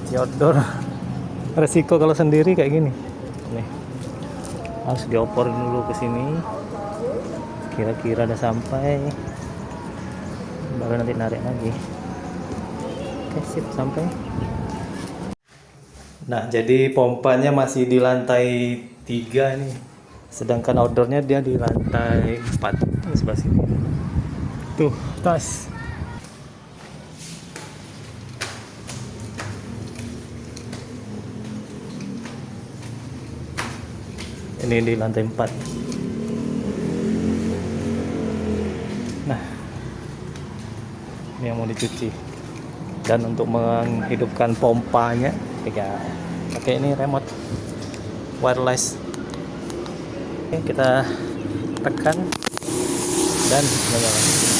Di outdoor resiko kalau sendiri kayak gini nih, harus dioper dulu ke sini, kira-kira udah sampai baru nanti narik lagi. Oke, sip, sampai. Nah, jadi pompanya masih di lantai 3 nih, sedangkan outdoornya dia di lantai 4 di sebelah sini tuh, tas. Ini di lantai 4. Nah, ini yang mau dicuci. Dan untuk menghidupkan pompanya ya pakai ini remote wireless. Oke, kita tekan dan menyala.